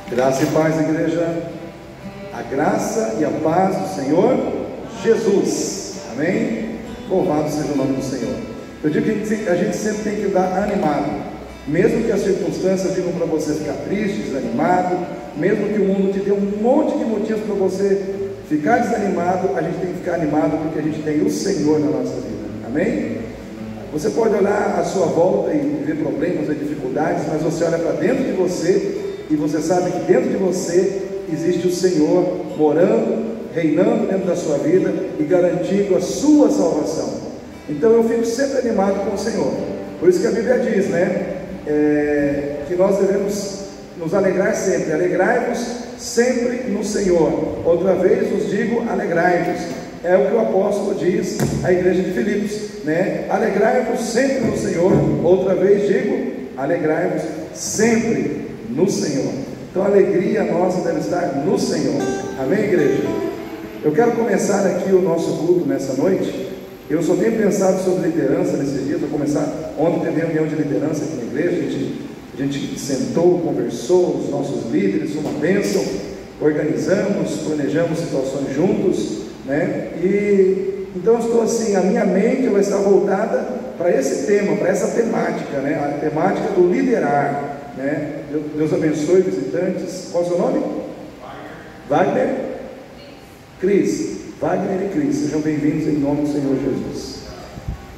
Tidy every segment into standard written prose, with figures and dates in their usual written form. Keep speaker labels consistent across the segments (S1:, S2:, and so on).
S1: Graça e paz, igreja. A graça e a paz do Senhor Jesus. Amém? Louvado seja o nome do Senhor. Eu digo que a gente sempre tem que andar animado, mesmo que as circunstâncias digam para você ficar triste, desanimado, mesmo que o mundo te dê um monte de motivos para você ficar desanimado, a gente tem que ficar animado porque a gente tem o Senhor na nossa vida. Amém? Você pode olhar à sua volta e ver problemas e dificuldades, mas você olha para dentro de você e você sabe que dentro de você existe o Senhor morando, reinando dentro da sua vida e garantindo a sua salvação. Então eu fico sempre animado com o Senhor. Por isso que a Bíblia diz, que nós devemos nos alegrar sempre. Alegrai-vos sempre no Senhor. Outra vez vos digo, alegrai-vos. É o que o apóstolo diz à igreja de Filipos, Alegrai-vos sempre no Senhor. Outra vez digo, alegrai-vos sempre no Senhor. Então a alegria nossa deve estar no Senhor. Amém, igreja? Eu quero começar aqui o nosso culto nessa noite. Eu só tenho pensado sobre liderança nesses dias. Vou começar. Ontem teve reunião de liderança aqui na igreja. A gente sentou, conversou, os nossos líderes, uma bênção. Organizamos, planejamos situações juntos, E então eu estou assim, a minha mente vai estar voltada para esse tema, para essa temática, A temática do liderar. Deus abençoe, visitantes. Qual é o seu nome? Wagner? Cris. Wagner e Cris, sejam bem-vindos em nome do Senhor Jesus.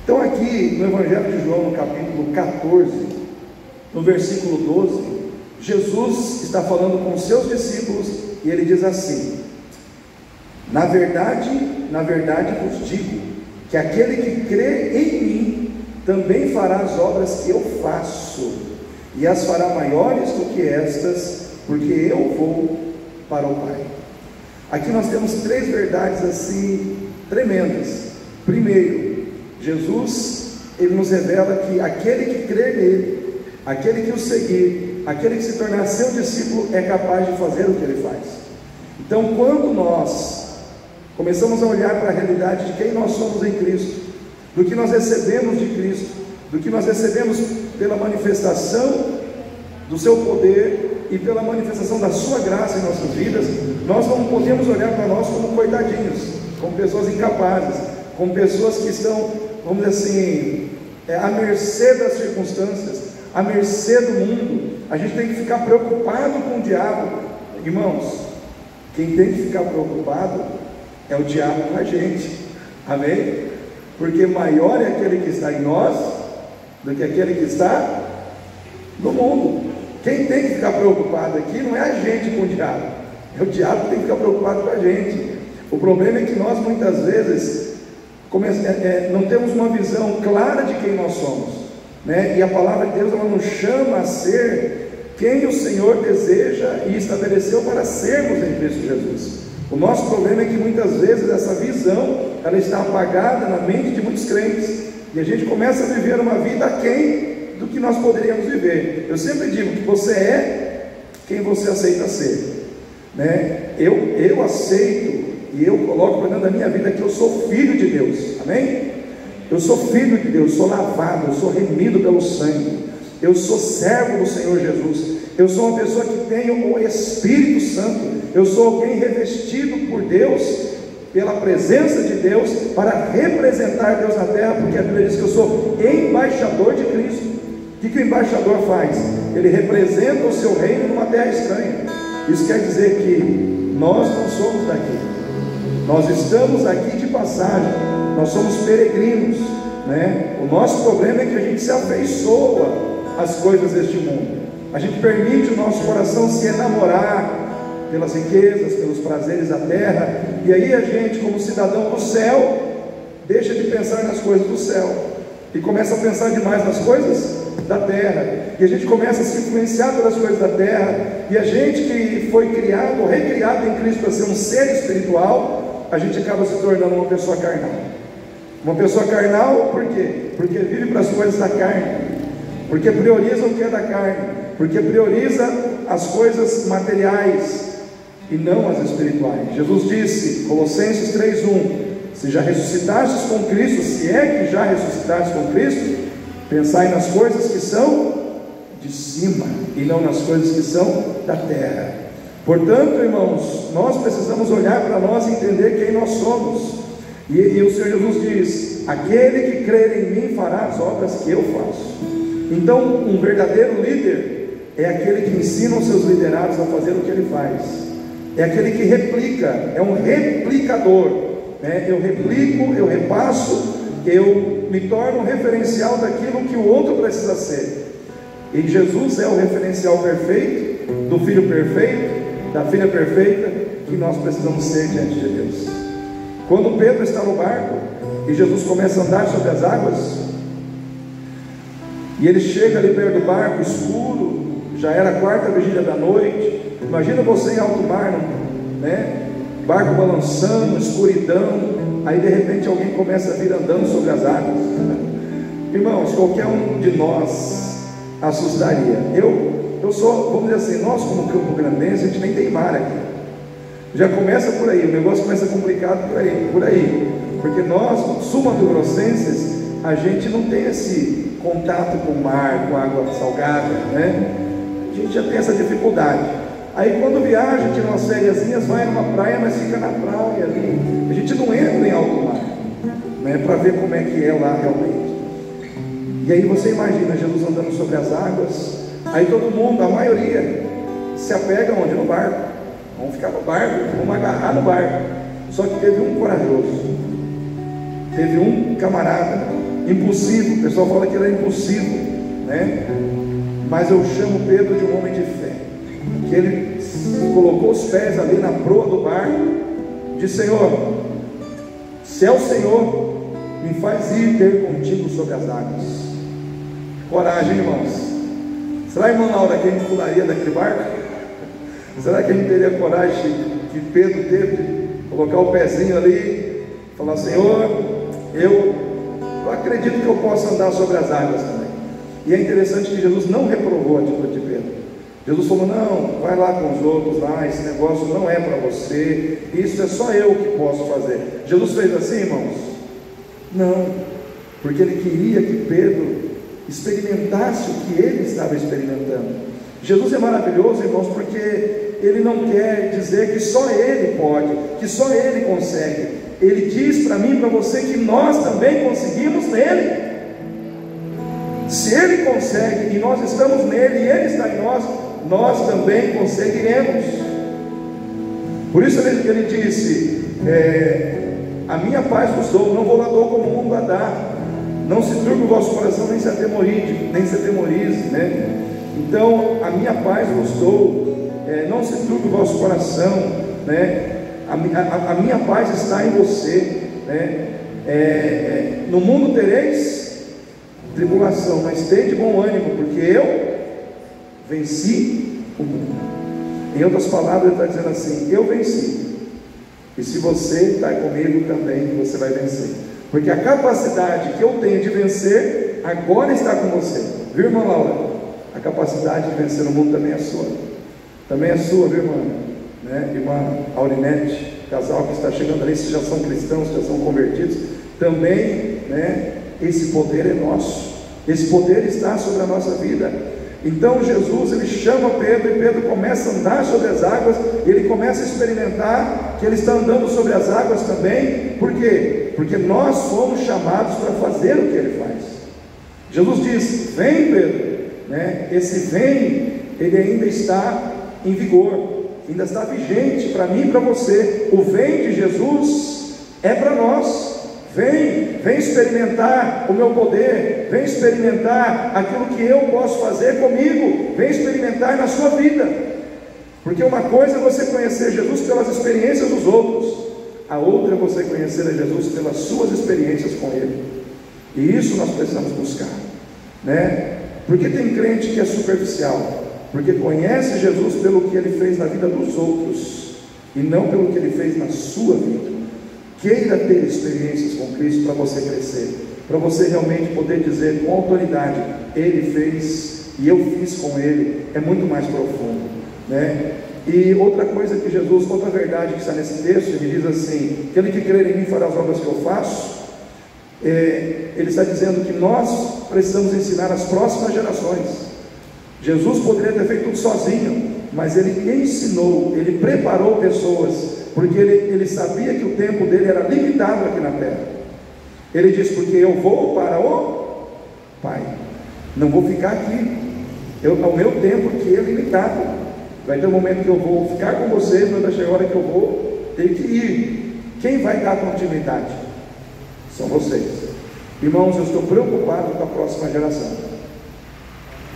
S1: Então aqui no Evangelho de João, no capítulo 14, no versículo 12, Jesus está falando com os seus discípulos e ele diz assim: na verdade vos digo, que aquele que crê em mim, também fará as obras que eu faço, e as fará maiores do que estas, porque eu vou para o Pai. Aqui nós temos três verdades assim tremendas. Primeiro, Jesus, ele nos revela que aquele que crê nele, aquele que o seguir, aquele que se tornar seu discípulo, é capaz de fazer o que ele faz. Então, quando nós começamos a olhar para a realidade de quem nós somos em Cristo, do que nós recebemos de Cristo, do que nós recebemos pela manifestação do seu poder e pela manifestação da sua graça em nossas vidas, nós não podemos olhar para nós como coitadinhos, como pessoas incapazes, como pessoas que estão, vamos dizer assim, à mercê das circunstâncias, à mercê do mundo. A gente tem que ficar preocupado com o diabo. Irmãos, quem tem que ficar preocupado é o diabo com a gente. Amém? Porque maior é aquele que está em nós do que aquele que está no mundo. Quem tem que ficar preocupado aqui não é a gente com o diabo, é o diabo que tem que ficar preocupado com a gente. O problema é que nós muitas vezes não temos uma visão clara de quem nós somos, E a palavra de Deus, ela nos chama a ser quem o Senhor deseja e estabeleceu para sermos em Cristo Jesus. O nosso problema é que muitas vezes essa visão, ela está apagada na mente de muitos crentes, e a gente começa a viver uma vida aquém do que nós poderíamos viver. Eu sempre digo que você é quem você aceita ser, Eu aceito e eu coloco para dentro da minha vida que eu sou filho de Deus. Amém? Eu sou filho de Deus, sou lavado, eu sou remido pelo sangue, eu sou servo do Senhor Jesus, eu sou uma pessoa que tem o Espírito Santo, eu sou alguém revestido por Deus, pela presença de Deus, para representar Deus na terra, porque a Bíblia diz que eu sou embaixador de Cristo. O que o embaixador faz? Ele representa o seu reino numa terra estranha. Isso quer dizer que nós não somos daqui, nós estamos aqui de passagem, nós somos peregrinos, O nosso problema é que a gente se afeiçoa às coisas deste mundo, a gente permite o nosso coração se enamorar pelas riquezas, pelos prazeres da terra, e aí a gente, como cidadão do céu, deixa de pensar nas coisas do céu e começa a pensar demais nas coisas da terra, e a gente começa a se influenciar pelas coisas da terra, e a gente que foi criado ou recriado em Cristo para ser um ser espiritual, a gente acaba se tornando uma pessoa carnal. Uma pessoa carnal, por quê? Porque vive para as coisas da carne, porque prioriza o que é da carne, porque prioriza as coisas materiais e não as espirituais. Jesus disse, Colossenses 3:1, se já ressuscitastes com Cristo, se é que já ressuscitastes com Cristo, pensai nas coisas que são de de cima e não nas coisas que são da terra. Portanto, irmãos, nós precisamos olhar para nós e entender quem nós somos. E o Senhor Jesus diz: aquele que crer em mim fará as obras que eu faço. Então, um verdadeiro líder é aquele que ensina os seus liderados a fazer o que ele faz, é aquele que replica, é um replicador, né? Eu replico, eu repasso, eu me torno um referencial daquilo que o outro precisa ser. E Jesus é o referencial perfeito, do filho perfeito, da filha perfeita, que nós precisamos ser diante de Deus. Quando Pedro está no barco e Jesus começa a andar sobre as águas, e ele chega ali perto do barco, escuro, já era a quarta vigília da noite. Imagina você em alto mar, né? Barco balançando, escuridão, aí de repente alguém começa a vir andando sobre as águas. Irmãos, qualquer um de nós assustaria. Eu sou, vamos dizer assim, nós como Campo Grandense, a gente nem tem mar aqui. Já começa por aí, o negócio começa complicado por aí, porque nós, sul-mato-grossenses, a gente não tem esse contato com o mar, com água salgada, né? A gente já tem essa dificuldade. Aí quando viaja, tira umas fériasinhas, vai numa praia, mas fica na praia ali. A gente não entra em alto mar, né, para ver como é que é lá realmente. E aí você imagina Jesus andando sobre as águas, aí todo mundo, a maioria, se apega onde? No barco. Vamos ficar no barco, vamos agarrar no barco. Só que teve um corajoso, teve um camarada, impossível, o pessoal fala que ele é impossível, né? Mas eu chamo Pedro de um homem de fé, que ele colocou os pés ali na proa do barco, disse: Senhor, se é o Senhor, me faz ir ter contigo sobre as águas. Coragem, irmãos. Será, irmã Laura, que a gente pularia daquele barco? Será que a gente teria coragem que Pedro teve de colocar o pezinho ali, falar: Senhor, eu acredito que eu posso andar sobre as águas também. E é interessante que Jesus não reprovou a atitude de Pedro. Jesus falou: não, vai lá com os outros lá, esse negócio não é para você, isso é só eu que posso fazer. Jesus fez assim, irmãos? Não, porque ele queria que Pedro experimentasse o que ele estava experimentando. Jesus é maravilhoso, irmãos, porque ele não quer dizer que só ele pode, que só ele consegue. Ele diz para mim e para você que nós também conseguimos nele. Se ele consegue e nós estamos nele e ele está em nós, nós também conseguiremos. Por isso ele disse: a minha paz vos dou, não vou lá dou como o mundo a dar. Não se turbe o vosso coração, nem se atemorize, né? Então, a minha paz vos dou, não se turbe o vosso coração, né? A minha paz está em você, né? No mundo tereis tribulação, mas tende bom ânimo, porque eu venci o mundo. Em outras palavras, ele está dizendo assim: eu venci, e se você está comigo também, você vai vencer, porque a capacidade que eu tenho de vencer agora está com você, viu, irmã Laura? A capacidade de vencer o mundo também é sua, viu, irmã? Né? Irmã Aurinete, casal que está chegando ali, se já são cristãos, já são convertidos, também, né? Esse poder é nosso, esse poder está sobre a nossa vida. Então Jesus, ele chama Pedro, e Pedro começa a andar sobre as águas, ele começa a experimentar que ele está andando sobre as águas também. Por quê? Porque nós fomos chamados para fazer o que ele faz. Jesus diz: vem, Pedro, né? Esse vem, ele ainda está em vigor, ainda está vigente para mim e para você. O vem de Jesus é para nós. Vem experimentar o meu poder, vem experimentar aquilo que eu posso fazer comigo, vem experimentar na sua vida. Porque uma coisa é você conhecer Jesus pelas experiências dos outros, a outra é você conhecer a Jesus pelas suas experiências com Ele. E isso nós precisamos buscar, né? Porque tem crente que é superficial, porque conhece Jesus pelo que Ele fez na vida dos outros, e não pelo que Ele fez na sua vida. Queira ter experiências com Cristo para você crescer, para você realmente poder dizer com autoridade: Ele fez e eu fiz com Ele. É muito mais profundo, né? E outra coisa que Jesus, outra verdade que está nesse texto, ele diz assim: aquele que crer em mim fará as obras que eu faço. Ele está dizendo que nós precisamos ensinar as próximas gerações. Jesus poderia ter feito tudo sozinho, mas Ele ensinou, Ele preparou pessoas, porque ele sabia que o tempo dele era limitado aqui na terra. Ele disse: porque eu vou para o Pai, não vou ficar aqui, o meu tempo aqui é limitado. Vai ter um momento que eu vou ficar com vocês, mas vai chegar a hora que eu vou ter que ir. Quem vai dar continuidade? São vocês. Irmãos, eu estou preocupado com a próxima geração.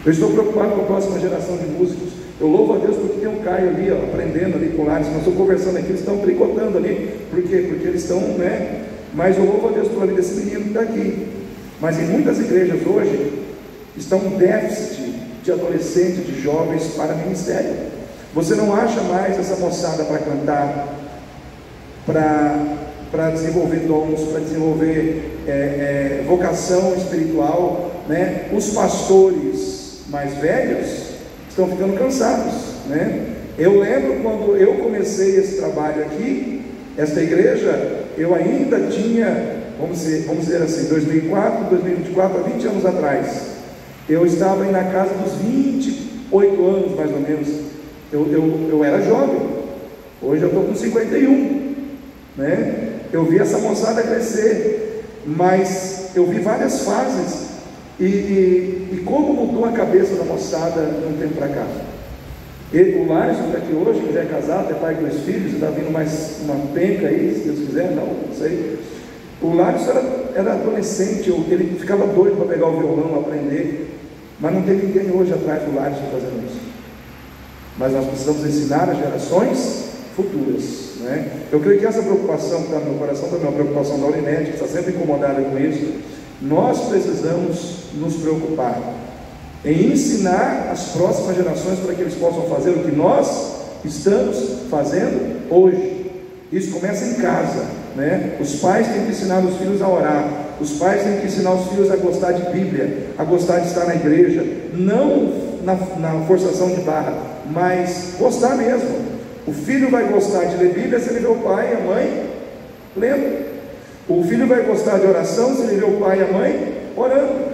S1: Eu estou preocupado com a próxima geração de músicos. Eu louvo a Deus porque tem um Caio ali, ó, aprendendo ali com o Lares. Nós estamos conversando aqui, eles estão tricotando ali. Por quê? Porque eles estão, né? Mas eu louvo a Deus pela vida desse menino que está aqui. Mas em muitas igrejas hoje está um déficit de adolescentes, de jovens para ministério. Você não acha mais essa moçada para cantar, para desenvolver dons, para desenvolver vocação espiritual, né? Os pastores mais velhos estão ficando cansados, né? Eu lembro quando eu comecei esse trabalho aqui, esta igreja, eu ainda tinha, vamos dizer assim, 2004, 2024, há 20 anos atrás, eu estava aí na casa dos 28 anos mais ou menos. Eu era jovem, hoje eu estou com 51, né? Eu vi essa moçada crescer, mas eu vi várias fases, e como mudou a cabeça da moçada de um tempo para cá. O Larson está aqui hoje, que já é casado, é pai de 2 filhos, está vindo mais uma penca aí, se Deus quiser, não sei. O Larson era adolescente, ele ficava doido para pegar o violão, aprender, mas não tem ninguém hoje atrás do Larson fazendo isso. Mas nós precisamos ensinar as gerações futuras, né? Eu creio que essa preocupação que está no meu coração também é uma preocupação da Aurinete, que está sempre incomodada com isso. Nós precisamos nos preocupar em ensinar as próximas gerações para que eles possam fazer o que nós estamos fazendo hoje. Isso começa em casa, né? Os pais têm que ensinar os filhos a orar, os pais têm que ensinar os filhos a gostar de Bíblia, a gostar de estar na igreja, não na forçação de barra, mas gostar mesmo. O filho vai gostar de ler Bíblia se ele vê o pai e a mãe lendo. O filho vai gostar de oração se ele vê o pai e a mãe orando.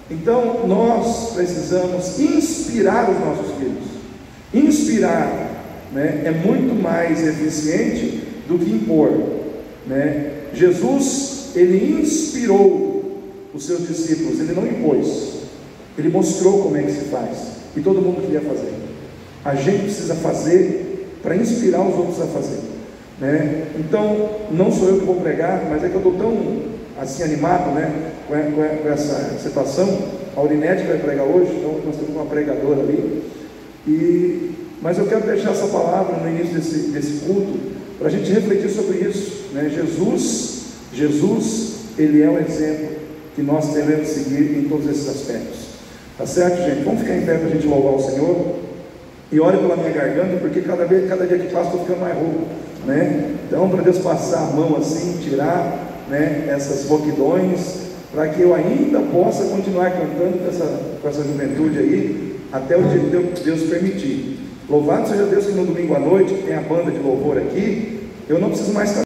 S1: Então nós precisamos inspirar os nossos filhos. Inspirar, né, é muito mais eficiente do que impor, né? Jesus, ele inspirou os seus discípulos, ele não impôs, ele mostrou como é que se faz, e todo mundo queria fazer. A gente precisa fazer para inspirar os outros a fazer, né? Então não sou eu que vou pregar, mas é que eu estou tão assim animado, né, com essa situação. A Aurinete vai pregar hoje, então nós temos uma pregadora ali, mas eu quero deixar essa palavra no início desse culto, para a gente refletir sobre isso, né? Jesus, ele é o exemplo que nós devemos seguir em todos esses aspectos, tá certo, gente? Vamos ficar em pé para a gente louvar o Senhor, e ore pela minha garganta, porque cada dia que passa estou ficando mais rouco, né? Então, para Deus passar a mão assim, tirar, né, essas rouquidões, para que eu ainda possa continuar cantando com essa juventude aí, até o dia que Deus permitir. Louvado seja Deus que no domingo à noite tem a banda de louvor aqui. Eu não preciso mais